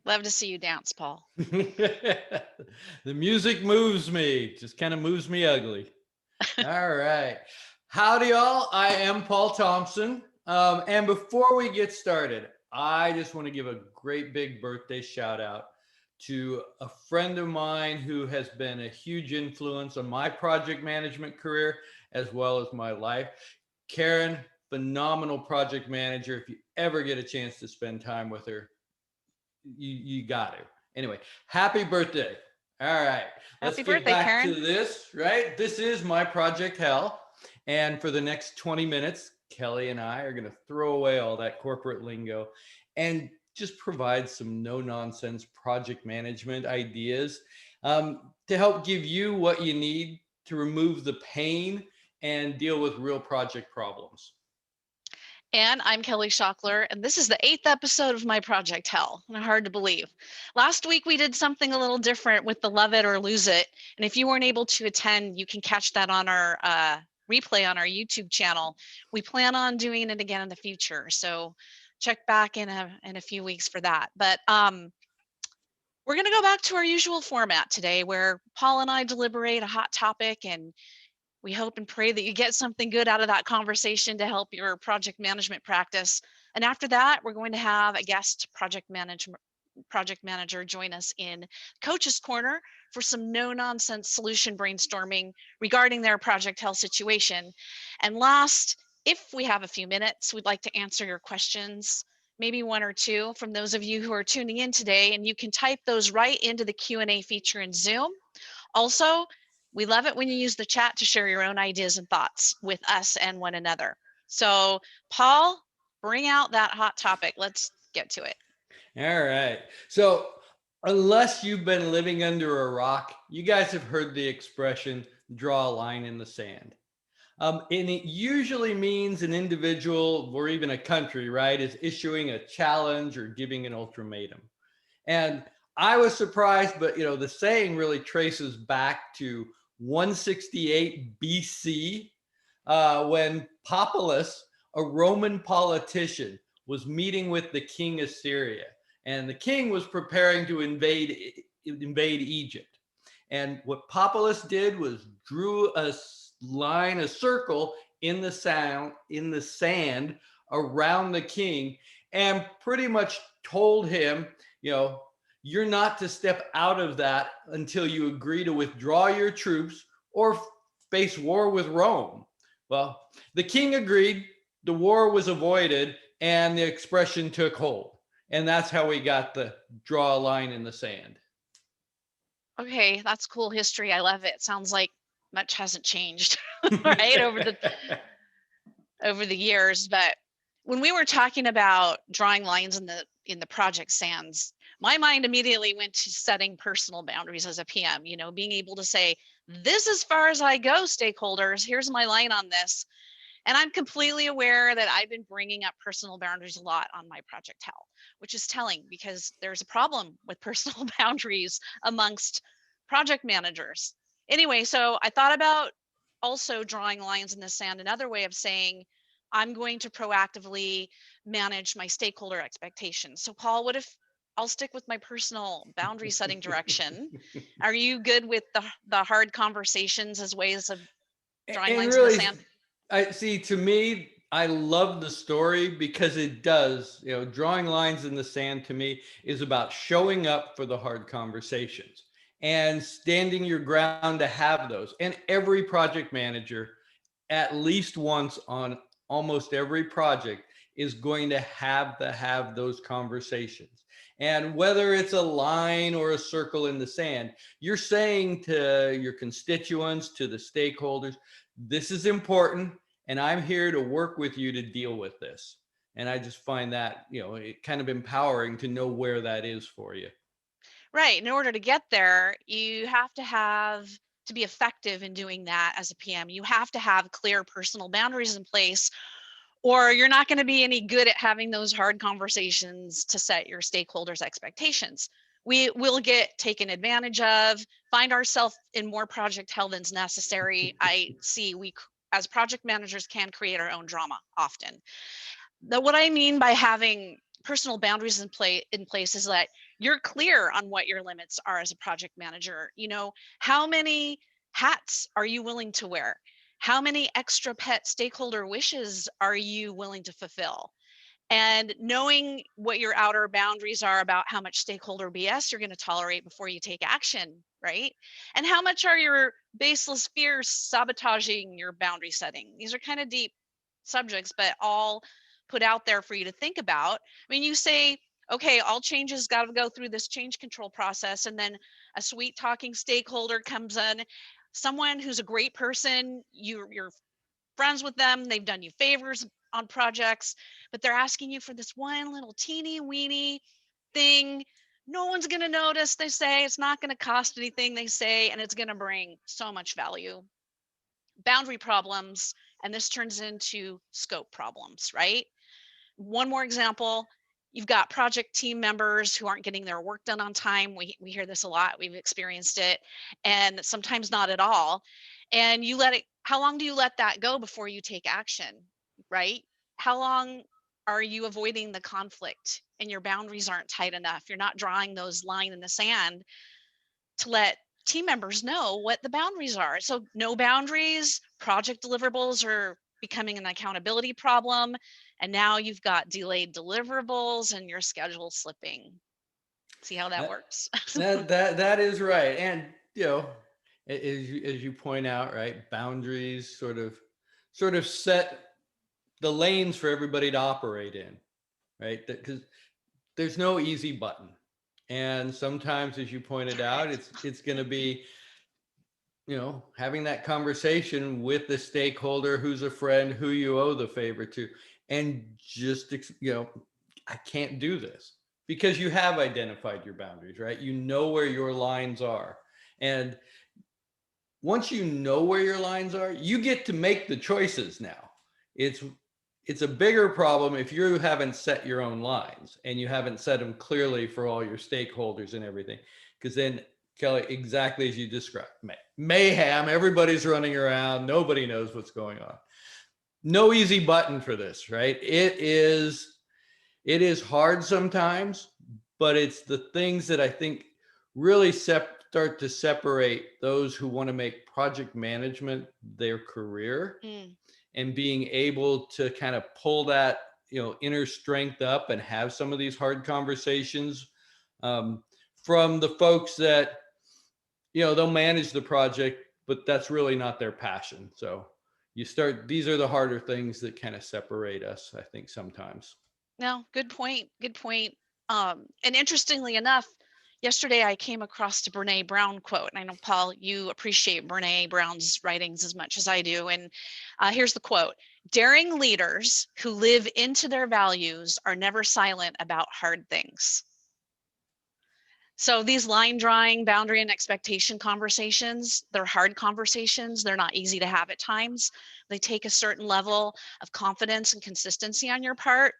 Love to see you dance, Paul. The music moves me, just kind of moves me ugly. All right. Howdy, y'all. I am Paul Thompson. And before we get started, I just want to give a great big birthday shout out to a friend of mine who has been a huge influence on my project management career as well as my life. Karen, phenomenal project manager. If you ever get a chance to spend time with her, you got to. Anyway, happy birthday. All right, let's Happy get birthday, back to Karen. this, right? This is my Project Hell. And for the next 20 minutes, Kelly and I are going to throw away all that corporate lingo and just provide some no nonsense project management ideas to help give you what you need to remove the pain and deal with real project problems. And I'm Kelly Schockler, and this is the 8th episode of my Project Hell. Hard to believe. Last week we did something a little different with the Love It or Lose It. And if you weren't able to attend, you can catch that on our replay on our YouTube channel. We plan on doing it again in the future. So check back in a few weeks for that. But we're going to go back to our usual format today where Paul and I deliberate a hot topic, and we hope and pray that you get something good out of that conversation to help your project management practice. And after that, we're going to have a guest project manager join us in Coach's Corner for some no-nonsense solution brainstorming regarding their project health situation. And last, if we have a few minutes, we'd like to answer your questions, maybe one or two from those of you who are tuning in today, and you can type those right into the Q&A feature in Zoom. Also, we love it when you use the chat to share your own ideas and thoughts with us and one another. So, Paul, bring out that hot topic. Let's get to it. All right. So, unless you've been living under a rock, you guys have heard the expression draw a line in the sand. And it usually means an individual or even a country, right, is issuing a challenge or giving an ultimatum. And I was surprised, but the saying really traces back to 168 BC when Populus, a Roman politician, was meeting with the king of Syria, and the king was preparing to invade Egypt. And what Populus did was drew a line, a circle in the sand around the king, and pretty much told him, you're not to step out of that until you agree to withdraw your troops or face war with Rome. Well, the king agreed, the war was avoided, and the expression took hold. And that's how we got the draw a line in the sand. Okay, that's cool history. I love it. Sounds like much hasn't changed, right, over the years. But when we were talking about drawing lines in the project sands, my mind immediately went to setting personal boundaries as a PM, being able to say, this is as far as I go, stakeholders, here's my line on this. And I'm completely aware that I've been bringing up personal boundaries a lot on my Project Hell, which is telling because there's a problem with personal boundaries amongst project managers. Anyway, so I thought about also drawing lines in the sand, another way of saying I'm going to proactively manage my stakeholder expectations. So Paul, what if I'll stick with my personal boundary setting direction? Are you good with the hard conversations as ways of drawing And lines in the really, sand? I see, to me, I love the story because it does, drawing lines in the sand to me is about showing up for the hard conversations and standing your ground to have those. And every project manager, at least once on almost every project, is going to have those conversations. And whether it's a line or a circle in the sand, you're saying to your constituents, to the stakeholders, this is important, and I'm here to work with you to deal with this. And I just find that, it kind of empowering to know where that is for you. Right. In order to get there, you have to be effective in doing that as a PM. You have to have clear personal boundaries in place, or you're not going to be any good at having those hard conversations to set your stakeholders' expectations. We will get taken advantage of, find ourselves in more project hell than's necessary. I see we as project managers can create our own drama often. What I mean by having personal boundaries in place is that you're clear on what your limits are as a project manager. You know, how many hats are you willing to wear? How many extra pet stakeholder wishes are you willing to fulfill? And knowing what your outer boundaries are about how much stakeholder BS you're going to tolerate before you take action, right? And how much are your baseless fears sabotaging your boundary setting? These are kind of deep subjects, but all put out there for you to think about. I mean, you say, okay, all changes got to go through this change control process, and then a sweet talking stakeholder comes in, someone who's a great person, you're friends with them, they've done you favors on projects, but they're asking you for this one little teeny weeny thing. No one's going to notice, they say. It's not going to cost anything, they say, and it's going to bring so much value. Boundary problems, and this turns into scope problems, right? One more example, you've got project team members who aren't getting their work done on time. We hear this a lot, we've experienced it, and sometimes not at all. And you let it, how long do you let that go before you take action, right? How long are you avoiding the conflict and your boundaries aren't tight enough? You're not drawing those line in the sand to let team members know what the boundaries are. So no boundaries, project deliverables are becoming an accountability problem. And now you've got delayed deliverables and your schedule slipping. See how that That works? that is right. And you know, as you point out, right, boundaries sort of set the lanes for everybody to operate in, right? Because there's no easy button. And sometimes, as you pointed out, Correct. it's going to be, having that conversation with the stakeholder who's a friend who you owe the favor to, and just, I can't do this because you have identified your boundaries, right? You know where your lines are. And once you know where your lines are, you get to make the choices now. It's it's a bigger problem if you haven't set your own lines and you haven't set them clearly for all your stakeholders and everything. Because then, Kelly, exactly as you described, mayhem, everybody's running around, nobody knows what's going on. No easy button for this, right? It is hard sometimes, but it's the things that I think really start to separate those who want to make project management their career, Mm. and being able to kind of pull that inner strength up and have some of these hard conversations, um, from the folks that they'll manage the project, but that's really not their passion. So these are the harder things that kind of separate us, I think, sometimes. No, good point. Good point. And interestingly enough, yesterday I came across a Brene Brown quote. And I know, Paul, you appreciate Brene Brown's writings as much as I do. And here's the quote: daring leaders who live into their values are never silent about hard things. So these line drawing, boundary and expectation conversations, they're hard conversations. They're not easy to have at times. They take a certain level of confidence and consistency on your part.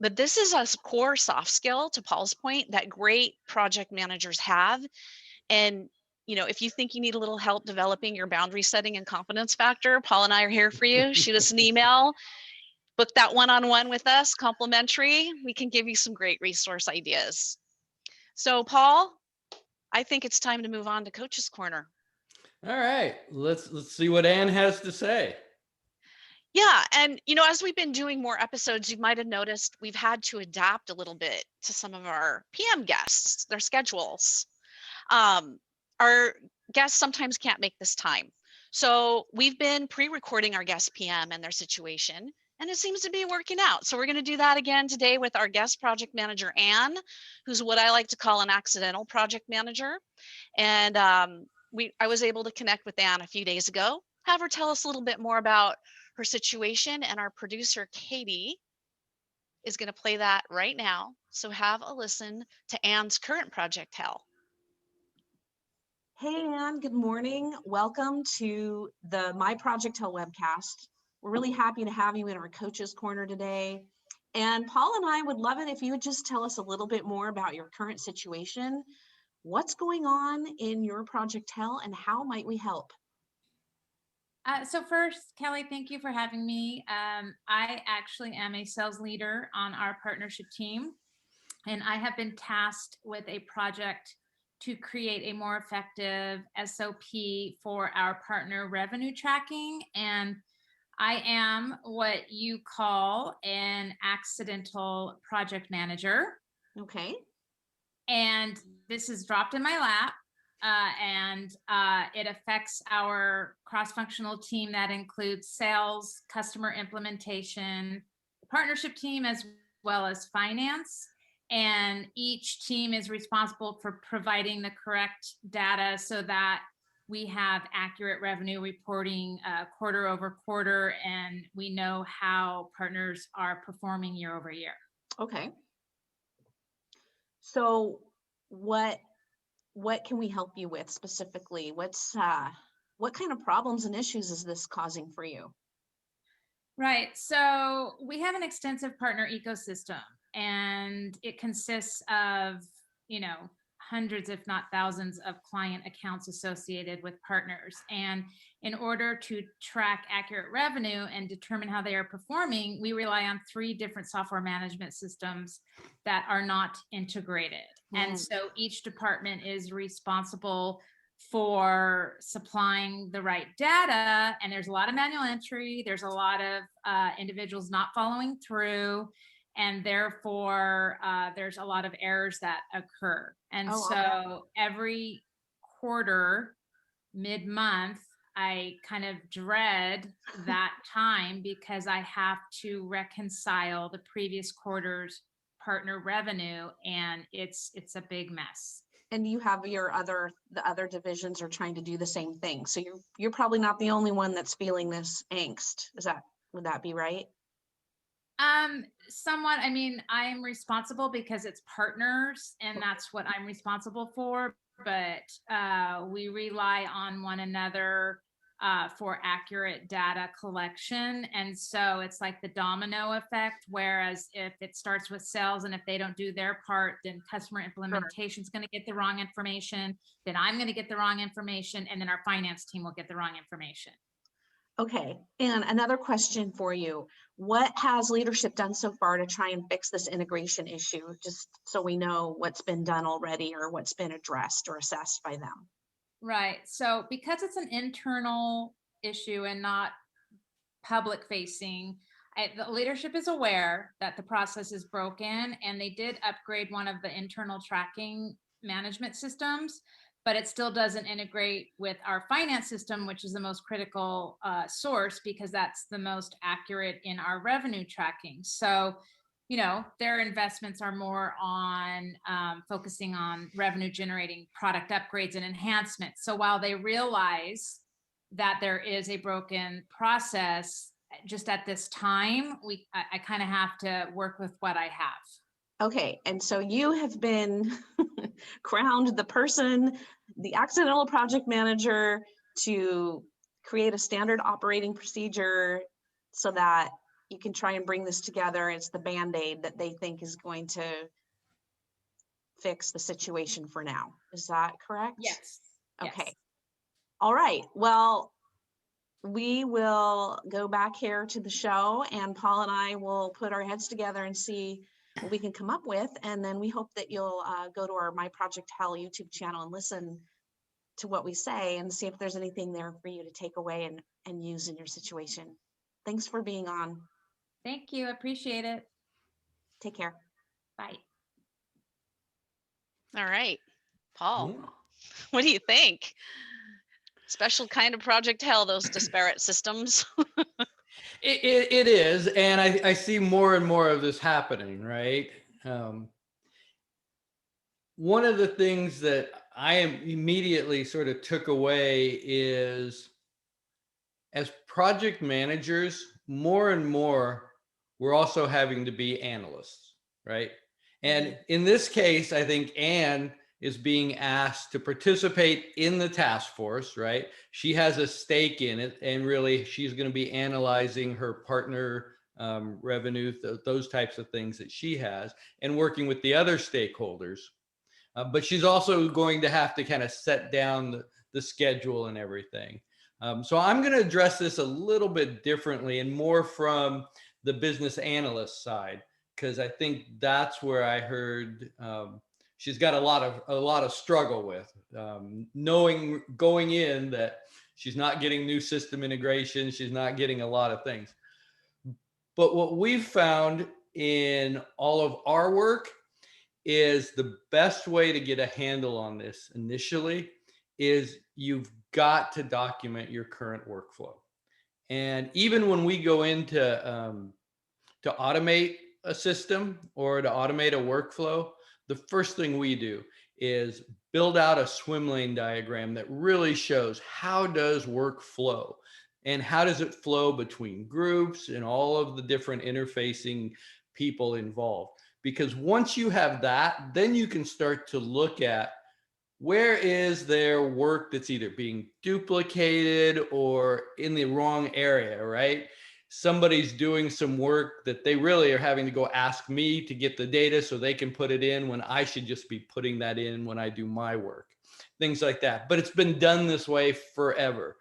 But this is a core soft skill, to Paul's point, that great project managers have. And if you think you need a little help developing your boundary setting and confidence factor, Paul and I are here for you. Shoot us an email, book that one-on-one with us, complimentary. We can give you some great resource ideas. So, Paul, I think it's time to move on to Coach's Corner. All right, let's see what Ann has to say. Yeah, and as we've been doing more episodes, you might have noticed we've had to adapt a little bit to some of our PM guests, their schedules. Our guests sometimes can't make this time. So we've been pre-recording our guest PM and their situation, and it seems to be working out. So we're going to do that again today with our guest project manager, Anne, who's what I like to call an accidental project manager. And I was able to connect with Anne a few days ago, have her tell us a little bit more about her situation, and our producer, Katie, is going to play that right now. So have a listen to Anne's current project hell. Hey, Anne, good morning. Welcome to the My Project Hell webcast. We're really happy to have you in our Coach's Corner today. And Paul and I would love it if you would just tell us a little bit more about your current situation. What's going on in your Project Hell and how might we help? So first, Kelly, thank you for having me. I actually am a sales leader on our partnership team, and I have been tasked with a project to create a more effective SOP for our partner revenue tracking. And I am what you call an accidental project manager. Okay. And this is dropped in my lap. And it affects our cross-functional team that includes sales, customer implementation, partnership team, as well as finance. And each team is responsible for providing the correct data so that we have accurate revenue reporting quarter over quarter, and we know how partners are performing year over year. Okay. So what can we help you with specifically? What kind of problems and issues is this causing for you? Right. So we have an extensive partner ecosystem, and it consists of, hundreds, if not thousands, of client accounts associated with partners. And in order to track accurate revenue and determine how they are performing, we rely on 3 different software management systems that are not integrated. And so each department is responsible for supplying the right data, and there's a lot of manual entry, there's a lot of individuals not following through, and therefore there's a lot of errors that occur. And so every quarter, mid-month, I kind of dread that time because I have to reconcile the previous quarter's partner revenue, and it's a big mess. And you have the other divisions are trying to do the same thing. So you're probably not the only one that's feeling this angst. Would that be right? Somewhat. I mean, I'm responsible because it's partners and that's what I'm responsible for, but we rely on one another for accurate data collection. And so it's like the domino effect, whereas if it starts with sales and if they don't do their part, then customer implementation is going to get the wrong information, then I'm going to get the wrong information, and then our finance team will get the wrong information. Okay. And another question for you. What has leadership done so far to try and fix this integration issue, just so we know what's been done already or what's been addressed or assessed by them? Right. So because it's an internal issue and not public facing, the leadership is aware that the process is broken, and they did upgrade one of the internal tracking management systems, but it still doesn't integrate with our finance system, which is the most critical source because that's the most accurate in our revenue tracking. So their investments are more on focusing on revenue generating product upgrades and enhancements. So while they realize that there is a broken process, just at this time, I kind of have to work with what I have. Okay, and so you have been crowned the accidental project manager, to create a standard operating procedure so that you can try and bring this together. It's the Band-Aid that they think is going to fix the situation for now. Is that correct? Yes. Okay. Yes. All right. Well, we will go back here to the show, and Paul and I will put our heads together and see what we can come up with. And then we hope that you'll go to our My Project Hell YouTube channel and listen to what we say and see if there's anything there for you to take away and use in your situation. Thanks for being on. Thank you. Appreciate it. Take care. Bye. All right, Paul, what do you think? Special kind of project hell, those disparate systems. It is, and I see more and more of this happening, right? One of the things that I immediately sort of took away is, as project managers, more and more, we're also having to be analysts, right? And in this case, I think Anne is being asked to participate in the task force, right? She has a stake in it, and really she's going to be analyzing her partner revenue, those types of things that she has, and working with the other stakeholders. But she's also going to have to kind of set down the schedule and everything. So I'm going to address this a little bit differently and more from the business analyst side, because I think that's where I heard she's got a lot of struggle with knowing going in that she's not getting new system integration, she's not getting a lot of things. But what we've found in all of our work is the best way to get a handle on this initially is you've got to document your current workflow. And even when we go into to automate a system or to automate a workflow, the first thing we do is build out a swim lane diagram that really shows how does work flow and how does it flow between groups and all of the different interfacing people involved. Because once you have that, then you can start to look at where is there work that's either being duplicated or in the wrong area, right? Somebody's doing some work that they really are having to go ask me to get the data so they can put it in when I should just be putting that in when I do my work, things like that. But it's been done this way forever.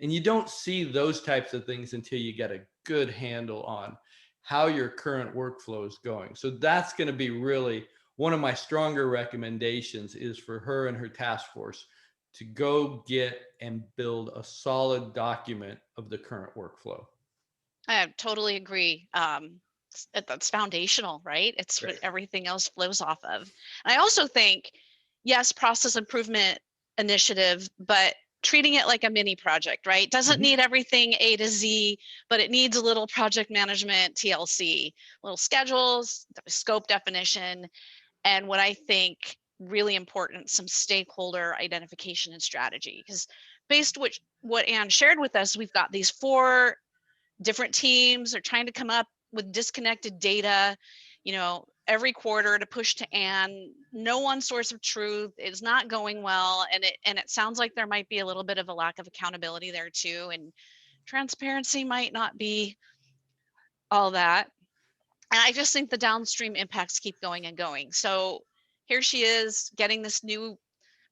And you don't see those types of things until you get a good handle on how your current workflow is going. So that's going to be really one of my stronger recommendations, is for her and her task force to go get and build a solid document of the current workflow. I totally agree. That's foundational, right? It's what everything else flows off of. And I also think, yes, process improvement initiative, but treating it like a mini project, right? Doesn't need everything A to Z, but it needs a little project management TLC, little schedules, scope definition, and what I think really important, some stakeholder identification and strategy. Because based what Anne shared with us, we've got these 4 different teams are trying to come up with disconnected data, every quarter to push to Anne. No one source of truth is not going well. And it sounds like there might be a little bit of a lack of accountability there too. And transparency might not be all that. And I just think the downstream impacts keep going and going. So here she is getting this new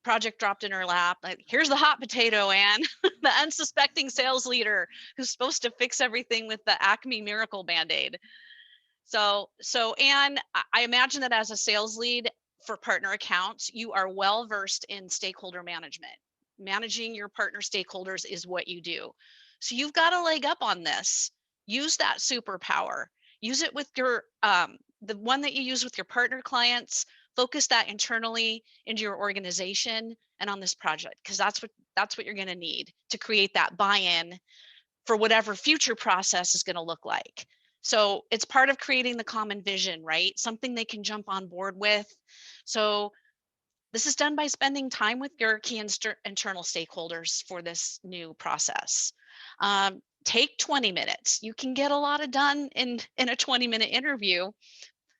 project dropped in her lap. Like, here's the hot potato, Anne, the unsuspecting sales leader who's supposed to fix everything with the Acme Miracle Band-Aid. So Anne, I imagine that as a sales lead for partner accounts, you are well versed in stakeholder management. Managing your partner stakeholders is what you do. So you've got a leg up on this. Use that superpower. Use it with your the one that you use with your partner clients. Focus that internally into your organization and on this project, because that's what you're going to need to create that buy-in for whatever future process is going to look like. So it's part of creating the common vision, right? Something they can jump on board with. So this is done by spending time with your key internal stakeholders for this new process. Take 20 minutes. You can get a lot of done in a 20-minute interview.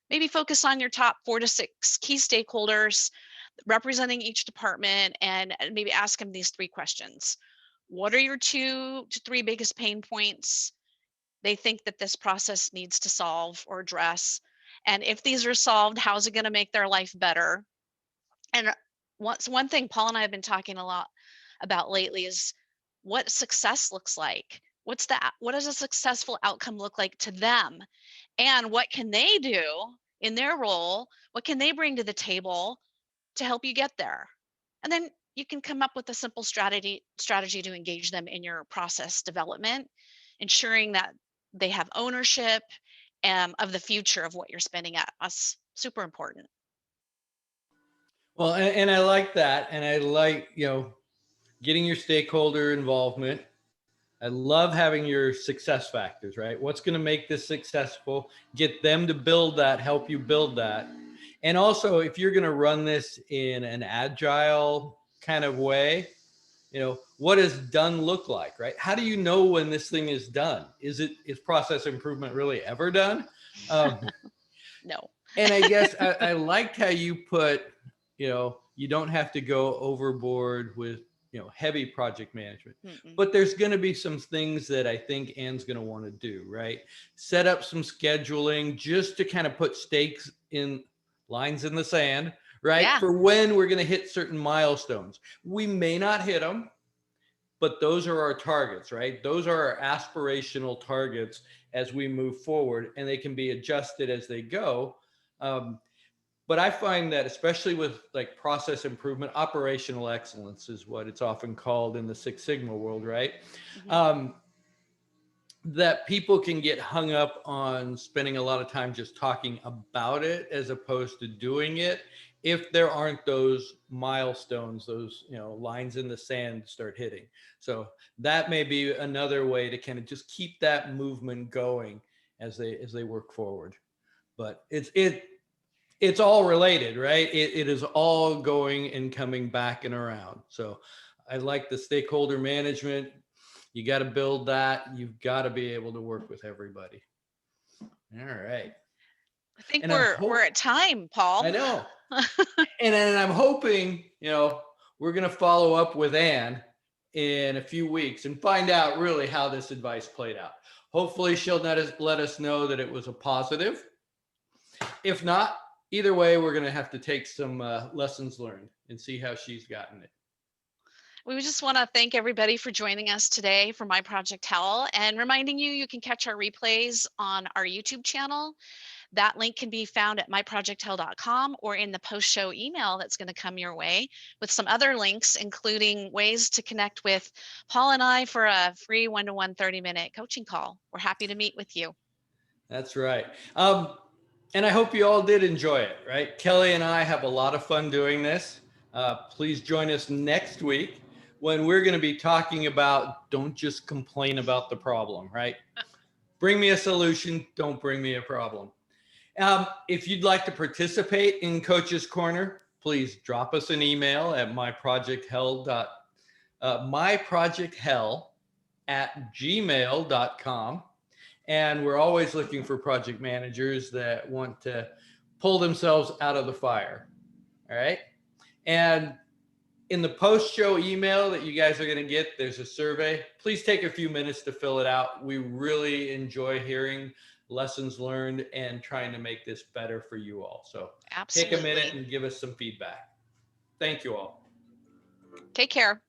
Maybe focus on your top 4 to 6 key stakeholders representing each department, and maybe ask them these 3 questions. What are your 2 to 3 biggest pain points they think that this process needs to solve or address? And if these are solved, how's it going to make their life better? And one thing Paul and I have been talking a lot about lately is what success looks like. What does a successful outcome look like to them? And what can they do in their role? What can they bring to the table to help you get there? And then you can come up with a simple strategy to engage them in your process development, ensuring that they have ownership of the future of what you're spending at. That's super important. Well, and I like that. And I like, getting your stakeholder involvement. I love having your success factors, right? What's going to make this successful? Get them to build that, help you build that. And also, if you're going to run this in an agile kind of way, what does done look like, right? How do you know when this thing is done? Is process improvement really ever done? No. And I guess I liked how you put, you don't have to go overboard with, heavy project management. But there's going to be some things that I think Anne's going to want to do, right? Set up some scheduling just to kind of put stakes in lines in the sand, right? Yeah. For when we're going to hit certain milestones. We may not hit them, but those are our targets, right? Those are our aspirational targets as we move forward, and they can be adjusted as they go. But I find that especially with like process improvement, operational excellence is what it's often called in the Six Sigma world, right? Mhm. That people can get hung up on spending a lot of time just talking about it as opposed to doing it if there aren't those milestones, those lines in the sand start hitting. So that may be another way to kind of just keep that movement going as they work forward. But it's all related, right? It is all going and coming back and around. So I like the stakeholder management. You got to build that. You've got to be able to work with everybody. All right. I think And we're at time, Paul. I know. And I'm hoping, we're going to follow up with Anne in a few weeks and find out really how this advice played out. Hopefully she'll let us know that it was a positive. If not, either way, we're going to have to take some lessons learned and see how she's gotten it. We just want to thank everybody for joining us today for My Project Hell, and reminding you can catch our replays on our YouTube channel. That link can be found at myprojecthell.com or in the post-show email that's going to come your way, with some other links, including ways to connect with Paul and I for a free one-to-one 30-minute coaching call. We're happy to meet with you. That's right. And I hope you all did enjoy it, right? Kelly and I have a lot of fun doing this. Please join us next week when we're going to be talking about don't just complain about the problem, right? Bring me a solution. Don't bring me a problem. If you'd like to participate in Coach's Corner, please drop us an email at myprojecthell@gmail.com. And we're always looking for project managers that want to pull themselves out of the fire. All right. And in the post-show email that you guys are going to get, there's a survey. Please take a few minutes to fill it out. We really enjoy hearing lessons learned and trying to make this better for you all. So Absolutely. take a minute and give us some feedback. Thank you all. Take care.